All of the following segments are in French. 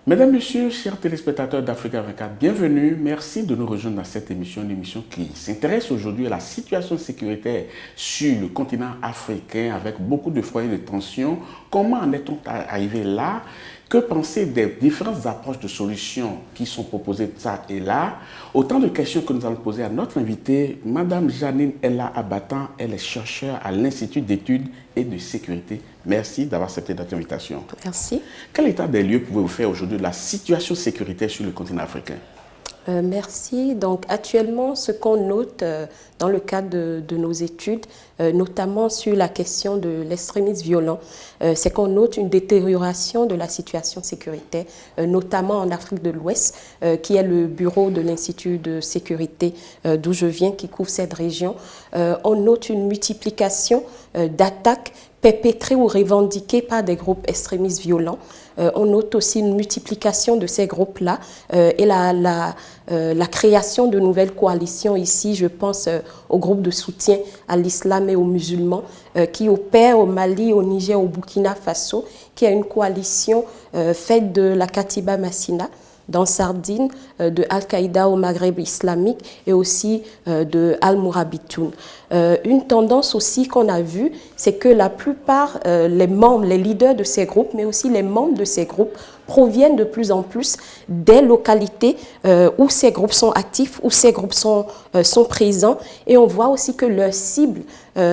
Mesdames, Messieurs, chers téléspectateurs d'Africa 24, bienvenue. Merci de nous rejoindre dans cette émission, une émission qui s'intéresse aujourd'hui à la situation sécuritaire sur le continent africain avec beaucoup de foyers de tension. Comment en est-on arrivé là? Que penser des différentes approches de solutions qui sont proposées de ça et là? Autant de questions que nous allons poser à notre invitée, Madame Janine Ella Abatan. Elle est chercheure à l'Institut d'études et de sécurité. Merci d'avoir accepté notre invitation. Merci. Quel état des lieux pouvez-vous faire aujourd'hui de la situation sécuritaire sur le continent africain? Merci. Donc actuellement, ce qu'on note dans le cadre de nos études, notamment sur la question de l'extrémisme violent, c'est qu'on note une détérioration de la situation sécuritaire, notamment en Afrique de l'Ouest, qui est le bureau de l'Institut de sécurité d'où je viens, qui couvre cette région. On note une multiplication d'attaques perpétrées ou revendiquées par des groupes extrémistes violents. On note aussi une multiplication de ces groupes-là et la création de nouvelles coalitions ici. Je pense aux groupes de soutien à l'islam et aux musulmans qui opèrent au Mali, au Niger, au Burkina Faso, qui a une coalition faite de la Katiba Massina dans Sardine, de Al-Qaïda au Maghreb islamique et aussi de Al-Mourabitoun. Une tendance aussi qu'on a vue, c'est que la plupart, les membres, les leaders de ces groupes, mais aussi les membres de ces groupes, proviennent de plus en plus des localités où ces groupes sont actifs, où ces groupes sont présents. Et on voit aussi que leurs cibles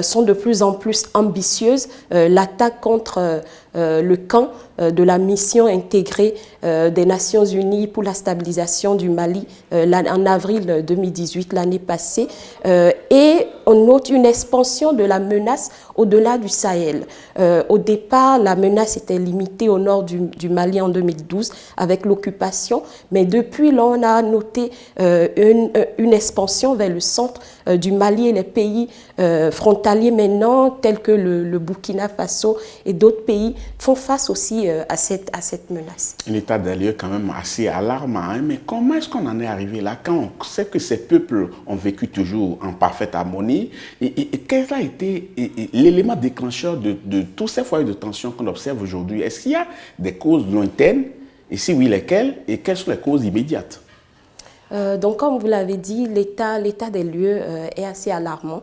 sont de plus en plus ambitieuses. L'attaque contre le camp de la mission intégrée des Nations Unies pour la stabilisation du Mali en avril 2018, l'année passée. Et on note une expansion de la menace au-delà du Sahel. Au départ, la menace était limitée au nord du Mali en 2012 avec l'occupation, mais depuis là, on a noté une expansion vers le centre du Mali et les pays frontaliers maintenant, tels que le Burkina Faso et d'autres pays, font face aussi à cette menace. Un état des lieux quand même assez alarmant, hein? Mais comment est-ce qu'on en est arrivé là quand on sait que ces peuples ont vécu toujours en parfaite harmonie et quel a été l'élément déclencheur de tous ces foyers de tension qu'on observe aujourd'hui? Est-ce qu'il y a des causes lointaines? Et si oui, lesquelles? Et quelles sont les causes immédiates? Donc, comme vous l'avez dit, l'état des lieux est assez alarmant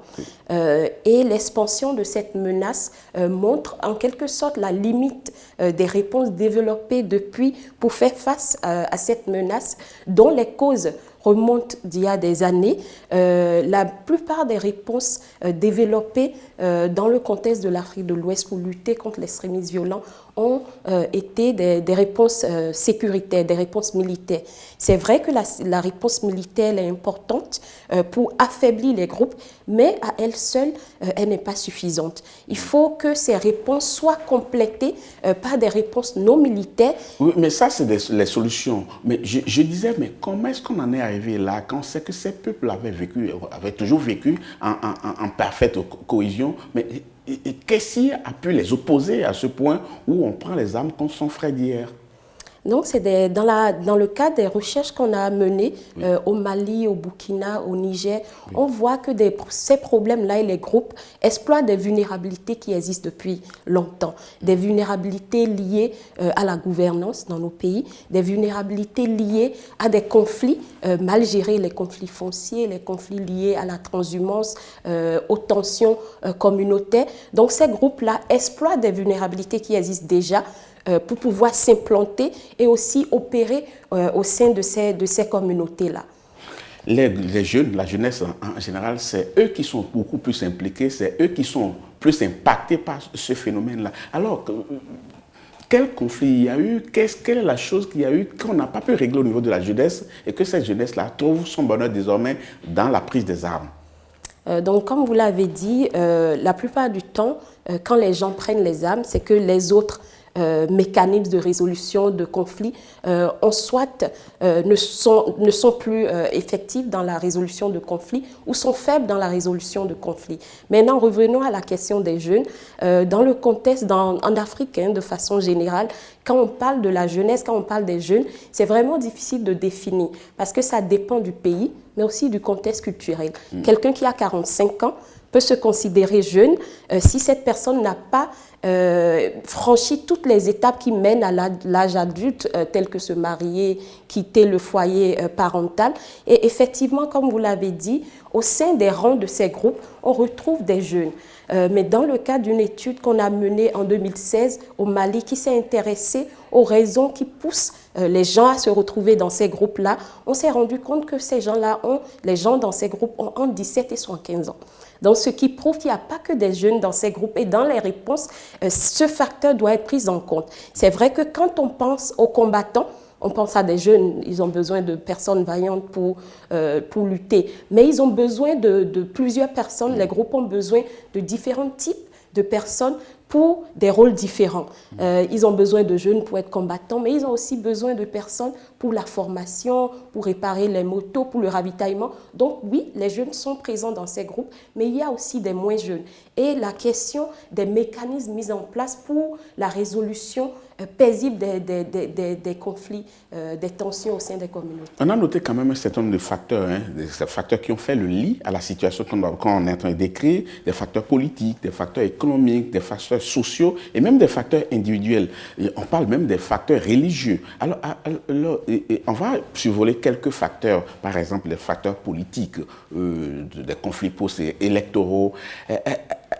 et l'expansion de cette menace montre en quelque sorte la limite des réponses développées depuis pour faire face à cette menace dont les causes remontent d'il y a des années. La plupart des réponses développées dans le contexte de l'Afrique de l'Ouest pour lutter contre l'extrémisme violent ont été des réponses sécuritaires, des réponses militaires. C'est vrai que la réponse militaire est importante pour affaiblir les groupes, mais à elle seule, elle n'est pas suffisante. Il faut que ces réponses soient complétées par des réponses non militaires. Oui, mais ça, c'est les solutions. Mais je disais, mais comment est-ce qu'on en est arrivé là quand on sait que ces peuples avaient toujours vécu en parfaite cohésion? Mais qu'est-ce qui a pu les opposer à ce point où on prend les armes contre son frère d'hier? Donc, c'est dans le cadre des recherches qu'on a menées au Mali, au Burkina, au Niger, on voit que ces problèmes-là et les groupes exploitent des vulnérabilités qui existent depuis longtemps. Des vulnérabilités liées à la gouvernance dans nos pays, des vulnérabilités liées à des conflits mal gérés, les conflits fonciers, les conflits liés à la transhumance, aux tensions communautaires. Donc, ces groupes-là exploitent des vulnérabilités qui existent déjà pour pouvoir s'implanter et aussi opérer au sein de ces communautés-là. Les jeunes, la jeunesse en général, c'est eux qui sont beaucoup plus impliqués, c'est eux qui sont plus impactés par ce phénomène-là. Alors, quel conflit il y a eu? Quelle est la chose qu'il y a eu qu'on n'a pas pu régler au niveau de la jeunesse et que cette jeunesse-là trouve son bonheur désormais dans la prise des armes? Donc, comme vous l'avez dit, la plupart du temps, quand les gens prennent les armes, c'est que les autres mécanismes de résolution de conflits ne sont plus effectifs dans la résolution de conflits ou sont faibles dans la résolution de conflits. Maintenant, revenons à la question des jeunes. Dans le contexte en Afrique, de façon générale, quand on parle de la jeunesse, quand on parle des jeunes, c'est vraiment difficile de définir parce que ça dépend du pays, mais aussi du contexte culturel. Quelqu'un qui a 45 ans peut se considérer jeune si cette personne n'a pas franchi toutes les étapes qui mènent à l'âge adulte, telles que se marier, quitter le foyer parental. Et effectivement, comme vous l'avez dit, au sein des rangs de ces groupes, on retrouve des jeunes. Mais dans le cas d'une étude qu'on a menée en 2016 au Mali, qui s'est intéressée aux raisons qui poussent les gens à se retrouver dans ces groupes-là, on s'est rendu compte que les gens dans ces groupes ont entre 17 et 75 ans. Donc, ce qui prouve qu'il n'y a pas que des jeunes dans ces groupes. Et dans les réponses, ce facteur doit être pris en compte. C'est vrai que quand on pense aux combattants, on pense à des jeunes, ils ont besoin de personnes vaillantes pour lutter. Mais ils ont besoin de plusieurs personnes. Les groupes ont besoin de différents types de personnes pour des rôles différents. Ils ont besoin de jeunes pour être combattants, mais ils ont aussi besoin de personnes pour la formation, pour réparer les motos, pour le ravitaillement. Donc oui, les jeunes sont présents dans ces groupes, mais il y a aussi des moins jeunes. Et la question des mécanismes mis en place pour la résolution paisible des conflits, des tensions au sein des communautés. On a noté quand même un certain nombre de facteurs, des facteurs qui ont fait le lit à la situation qu'on est en train de décrire, des facteurs politiques, des facteurs économiques, des facteurs sociaux et même des facteurs individuels. Et on parle même des facteurs religieux. Alors on va survoler quelques facteurs, par exemple les facteurs politiques, des conflits post-électoraux.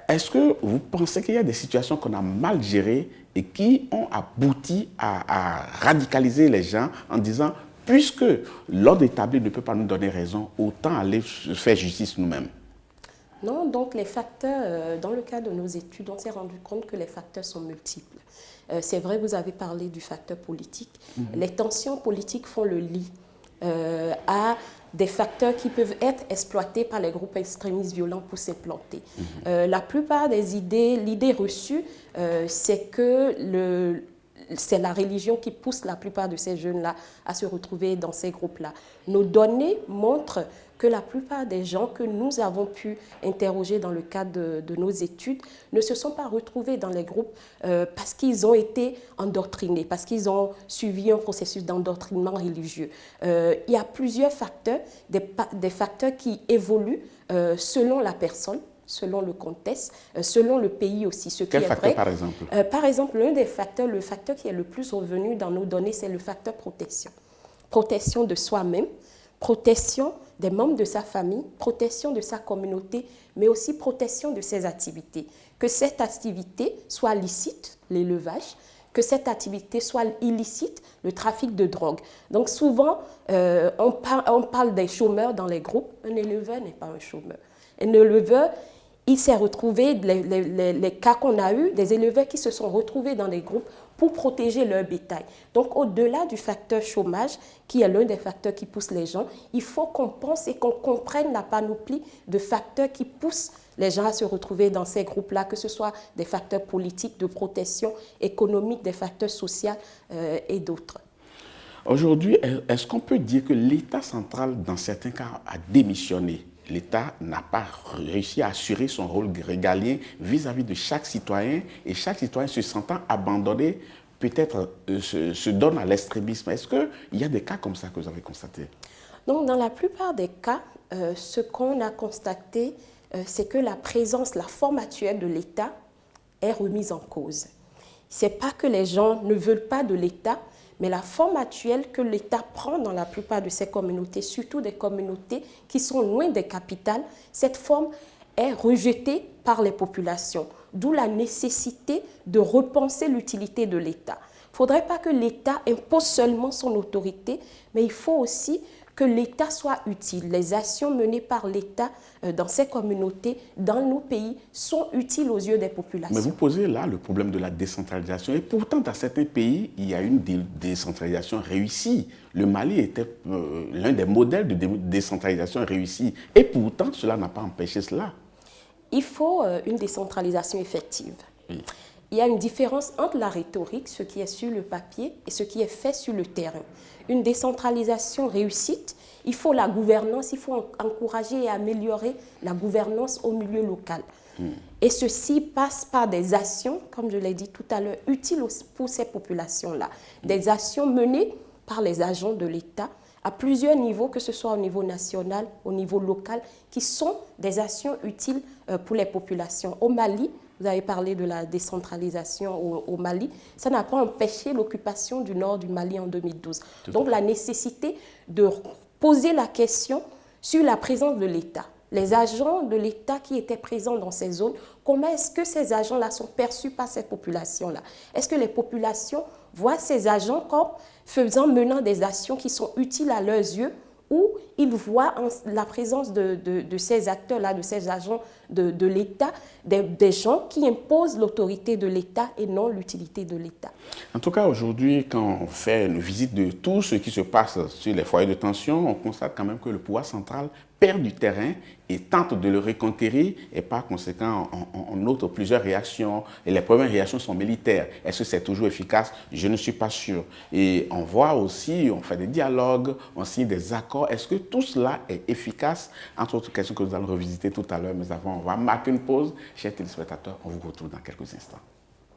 Est-ce que vous pensez qu'il y a des situations qu'on a mal gérées et qui ont abouti à radicaliser les gens en disant « puisque l'ordre établi ne peut pas nous donner raison, autant aller faire justice nous-mêmes ». Non, donc les facteurs, dans le cas de nos études, on s'est rendu compte que les facteurs sont multiples. C'est vrai, vous avez parlé du facteur politique. Les tensions politiques font le lit à des facteurs qui peuvent être exploités par les groupes extrémistes violents pour s'implanter. La plupart des l'idée reçue, c'est que c'est la religion qui pousse la plupart de ces jeunes-là à se retrouver dans ces groupes-là. Nos données montrent que la plupart des gens que nous avons pu interroger dans le cadre de nos études ne se sont pas retrouvés dans les groupes parce qu'ils ont été endoctrinés, parce qu'ils ont suivi un processus d'endoctrinement religieux. Il y a plusieurs facteurs, des facteurs qui évoluent selon la personne, selon le contexte, selon le pays aussi. Quel facteur, par exemple? Par exemple, l'un des facteurs, le facteur qui est le plus revenu dans nos données, c'est le facteur protection. Protection de soi-même, protection des membres de sa famille, protection de sa communauté, mais aussi protection de ses activités. Que cette activité soit licite, l'élevage, que cette activité soit illicite, le trafic de drogue. Donc souvent, on parle des chômeurs dans les groupes. Un éleveur n'est pas un chômeur. Un éleveur, il s'est retrouvé, les cas qu'on a eus, des éleveurs qui se sont retrouvés dans des groupes pour protéger leur bétail. Donc, au-delà du facteur chômage, qui est l'un des facteurs qui poussent les gens, il faut qu'on pense et qu'on comprenne la panoplie de facteurs qui poussent les gens à se retrouver dans ces groupes-là, que ce soit des facteurs politiques, de protection économique, des facteurs sociaux et d'autres. Aujourd'hui, est-ce qu'on peut dire que l'État central, dans certains cas, a démissionné? L'État n'a pas réussi à assurer son rôle régalien vis-à-vis de chaque citoyen et chaque citoyen se sentant abandonné, peut-être se donne à l'extrémisme. Est-ce qu'il y a des cas comme ça que vous avez constatés? Donc, dans la plupart des cas, ce qu'on a constaté, c'est que la présence, la forme actuelle de l'État est remise en cause. Ce n'est pas que les gens ne veulent pas de l'État, mais la forme actuelle que l'État prend dans la plupart de ces communautés, surtout des communautés qui sont loin des capitales, cette forme est rejetée par les populations, d'où la nécessité de repenser l'utilité de l'État. Il ne faudrait pas que l'État impose seulement son autorité, mais il faut aussi que l'État soit utile. Les actions menées par l'État dans ces communautés, dans nos pays, sont utiles aux yeux des populations. Mais vous posez là le problème de la décentralisation. Et pourtant, dans certains pays, il y a une décentralisation réussie. Le Mali était l'un des modèles de décentralisation réussie. Et pourtant, cela n'a pas empêché cela. Il faut une décentralisation effective. Oui. Il y a une différence entre la rhétorique, ce qui est sur le papier, et ce qui est fait sur le terrain. Une décentralisation réussite, il faut la gouvernance, il faut encourager et améliorer la gouvernance au milieu local. Et ceci passe par des actions, comme je l'ai dit tout à l'heure, utiles pour ces populations-là. Des actions menées par les agents de l'État à plusieurs niveaux, que ce soit au niveau national, au niveau local, qui sont des actions utiles pour les populations. Au Mali, vous avez parlé de la décentralisation au Mali, ça n'a pas empêché l'occupation du nord du Mali en 2012. Donc la nécessité de poser la question sur la présence de l'État. Les agents de l'État qui étaient présents dans ces zones, comment est-ce que ces agents-là sont perçus par ces populations-là? Est-ce que les populations voient ces agents comme menant des actions qui sont utiles à leurs yeux, ou ils voient la présence de ces acteurs-là, de ces agents de l'État, des gens qui imposent l'autorité de l'État et non l'utilité de l'État? En tout cas, aujourd'hui, quand on fait une visite de tout ce qui se passe sur les foyers de tension, on constate quand même que le pouvoir central perd du terrain et tente de le reconquérir, et par conséquent, on note plusieurs réactions, et les premières réactions sont militaires. Est-ce que c'est toujours efficace? Je ne suis pas sûr. Et on voit aussi, on fait des dialogues, on signe des accords. Est-ce que tout cela est efficace? Entre autres questions que nous allons revisiter tout à l'heure, mais avant, on va marquer une pause. Chers téléspectateurs, on vous retrouve dans quelques instants.